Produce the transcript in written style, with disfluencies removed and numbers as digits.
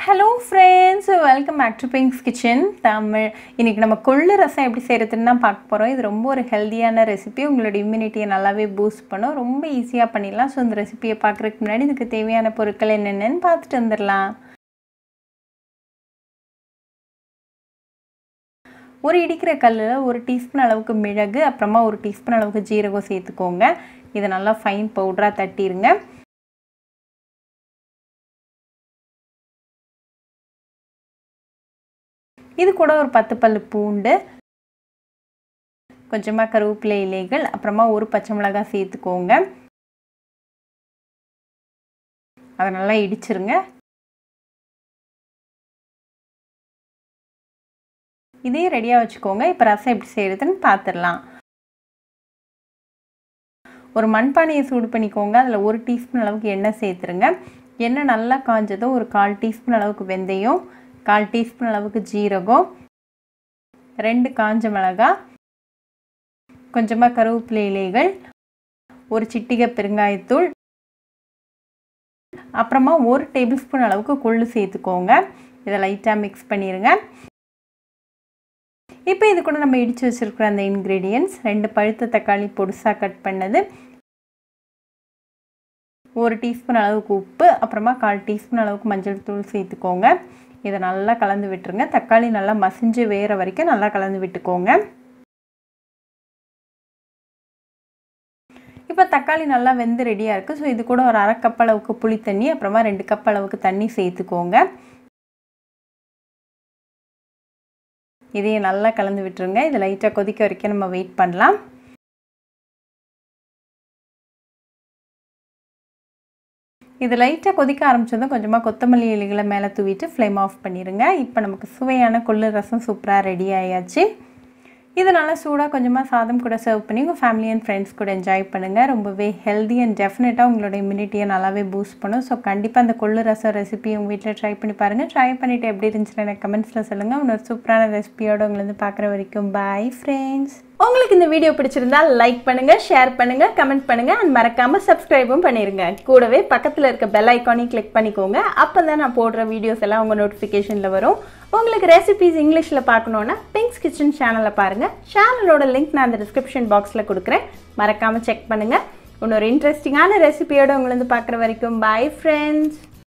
Hello friends, welcome back to Pink's Kitchen Tamil. இன்னைக்கு நம்ம கொள்ளு ரசம் எப்படி செய்யறதுன்னு தான் பார்க்க போறோம். இது ரொம்ப ஒரு ஹெல்தியான ரெசிபி. உங்களோட இம்யூனிட்டியை நல்லாவே பூஸ்ட் பண்ணும். ரொம்ப ஈஸியா பண்ணிடலாம். சோ இந்த ரெசிபியை பார்க்கறதுக்கு முன்னாடி இதுக்கு தேவையான பொருட்கள் என்னென்னன்னு பார்த்துட்டு வந்துடலாம். ஒரு இடிக்கிற கல்லுல 1 டீஸ்பூன் அளவுக்கு மிளகு, அப்புறமா 1 டீஸ்பூன் அளவுக்கு ஜீரகம் சேர்த்துக்கோங்க. இத நல்லா ஃபைன் பவுடரா தட்டிடுங்க. இது கூட ஒரு 10 பல்லு பூண்டு, கொஞ்சமா கருவேப்பிலை இலைகள், அப்புறமா ஒரு பச்சை மிளகாய் சேர்த்துக்கோங்க. அத நல்லா இடிச்சிருங்க. இதே ரெடியா வச்சுக்கோங்க. இப்போ ரசம் எப்படி செய்யறதுன்னு பார்த்துடலாம். ஒரு மண்பானையை சூடு பண்ணிக்கோங்க. அதில் 1 டீஸ்பூன் அளவுக்கு எண்ணெய் சேர்த்துருங்க. எண்ணெய் நல்லா காஞ்சதும் ஒரு 1/4 டீஸ்பூன் அளவுக்கு வெந்தயம், 1/4 டீஸ்பூன் அளவுக்கு ஜீரகம், 2 காஞ்ச மிளகாய், கொஞ்சமாக கருவேப்பிலை இலைகள், ஒரு சிட்டிகை பெருங்காயத்தூள், அப்புறமா 1 டேபிள் ஸ்பூன் அளவுக்கு கொள்ளு சேர்த்துக்கோங்க. இதை லைட்டாக மிக்ஸ் பண்ணிடுங்க. இப்போ இது கூட நம்ம இடித்து வச்சுருக்கிற அந்த இன்க்ரீடியன்ட்ஸ் 2 பழுத்த தக்காளி பொடிசாக கட் பண்ணது, 1 டீஸ்பூன் அளவுக்கு உப்பு, அப்புறமா 1/4 டீஸ்பூன் அளவுக்கு மஞ்சள் தூள் சேர்த்துக்கோங்க. இதை நல்லா கலந்து விட்டுருங்க. தக்காளி நல்லா மசிஞ்சு வேற வரைக்கும் நல்லா கலந்து விட்டுக்கோங்க. இப்போ தக்காளி நல்லா வெந்து ரெடியாக இருக்குது. ஸோ இது கூட ஒரு 1/2 கப் அளவுக்கு புளி தண்ணி, அப்புறமா 2 கப் அளவுக்கு தண்ணி சேர்த்துக்கோங்க. இதையும் நல்லா கலந்து விட்டுருங்க. இது லைட்டாக கொதிக்க வரைக்கும் நம்ம வெயிட் பண்ணலாம். இது லைட்டாக கொதிக்க ஆரம்பிச்சதும் கொஞ்சமாக கொத்தமல்லி இலைகளை மேலே தூவிட்டு ஃப்ளேம் ஆஃப் பண்ணிடுங்க. இப்போ நமக்கு சுவையான கொள்ளு ரசம் சூப்பராக ரெடி ஆயாச்சு. இது நல்லா சூடாக கொஞ்சமாக சாதம் கூட சர்வ் பண்ணி உங்கள் ஃபேமிலி அண்ட் ஃப்ரெண்ட்ஸ் கூட என்ஜாய் பண்ணுங்கள். ரொம்பவே ஹெல்தி அண்ட் டெஃபினட்டாக உங்களோட இம்யூனிட்டியை நல்லாவே பூஸ்ட் பண்ணும். ஸோ கண்டிப்பாக அந்த கொள்ளு ரசம் ரெசிபி உங்கள் வீட்டில் ட்ரை பண்ணி பாருங்கள். ட்ரை பண்ணிவிட்டு எப்படி இருந்துச்சுன்னு எனக்கு கமெண்ட்ஸில் சொல்லுங்கள். இன்னொரு சூப்பரான ரெசிபியோடு உங்களை பார்க்குற வரைக்கும் பாய் ஃப்ரெண்ட்ஸ். உங்களுக்கு இந்த வீடியோ பிடிச்சிருந்தா லைக் பண்ணுங்க, ஷேர் பண்ணுங்க, கமெண்ட் பண்ணுங்க அண்ட் மறக்காம சப்ஸ்கிரைபும் பண்ணிருங்க. கூடவே பக்கத்துல இருக்க பெல் ஐகானையும் கிளிக் பண்ணிக்கோங்க. அப்பதான் நான் போடுற வீடியோஸ் எல்லாம் உங்க நோட்டிஃபிகேஷன்ல வரும். உங்களுக்கு ரெசிபிஸ் இங்கிலீஷ்ல பார்க்கணும்னா பிங்க்ஸ் கிச்சன் சேனலை பாருங்க. சேனலோட லிங்க் நான் அந்த டிஸ்கிரிப்ஷன் பாக்ஸ்ல கொடுக்குறேன். மறக்காம செக் பண்ணுங்க. இன்னொரு இன்ட்ரெஸ்டிங்கான ரெசிபியோட உங்களை பார்க்குற வரைக்கும் பாய் ஃப்ரெண்ட்ஸ்.